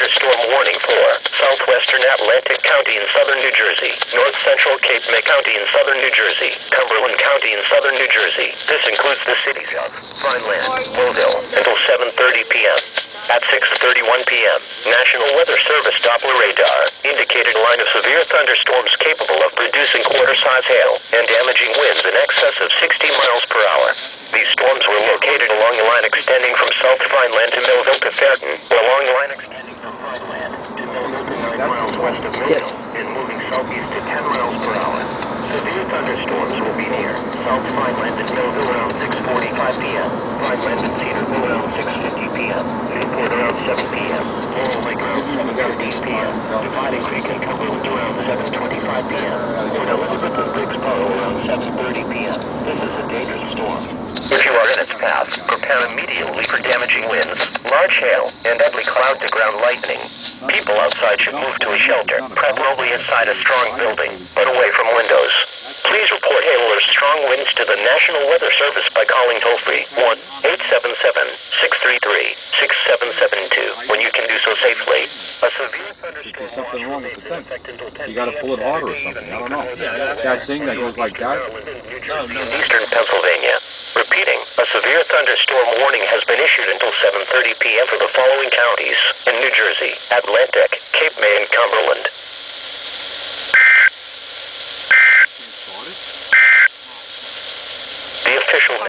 thunderstorm warning for southwestern Atlantic County in southern New Jersey, north central Cape May County in southern New Jersey, Cumberland County in southern New Jersey. This includes the cities of Vineland, Millville, until 7:30 p.m. At 6:31 p.m., National Weather Service Doppler radar indicated a line of severe thunderstorms capable of producing quarter-size hail and damaging winds in excess of 60 miles per hour. These storms were located along the line extending from South Vineland to Millville to Fairton, or along the line extending from Vineland to Millville to 9 miles west of Millville, and moving southeast to 10 miles per hour. Severe thunderstorms will be near South Vineland and Millville around 6:45 p.m., Vineland and Cedarville around 6:50 p.m., Newport around 7 p.m., Laurel Lake around 7:15 p.m., Dividing Creek and Cumberland around 7:25 p.m., Port Elizabeth and Briggsboro around 7:30 p.m. This is a dangerous storm. If you are in its path, prepare immediately for damaging winds, large hail, and deadly cloud-to-ground lightning. People outside should move to a shelter, preferably inside a strong building, but away from windows. Please report hail or strong winds to the National Weather Service by calling toll-free 1-877-633-6772 when you can do so safely. A severe thunderstorm. There's something wrong with the thing. You got to pull it harder or something. I don't know. That thing that goes like that. Eastern Pennsylvania. Repeating, a severe thunderstorm warning has been issued until 7:30 p.m. for the following counties in New Jersey, Atlantic, Cape May, and Cumberland.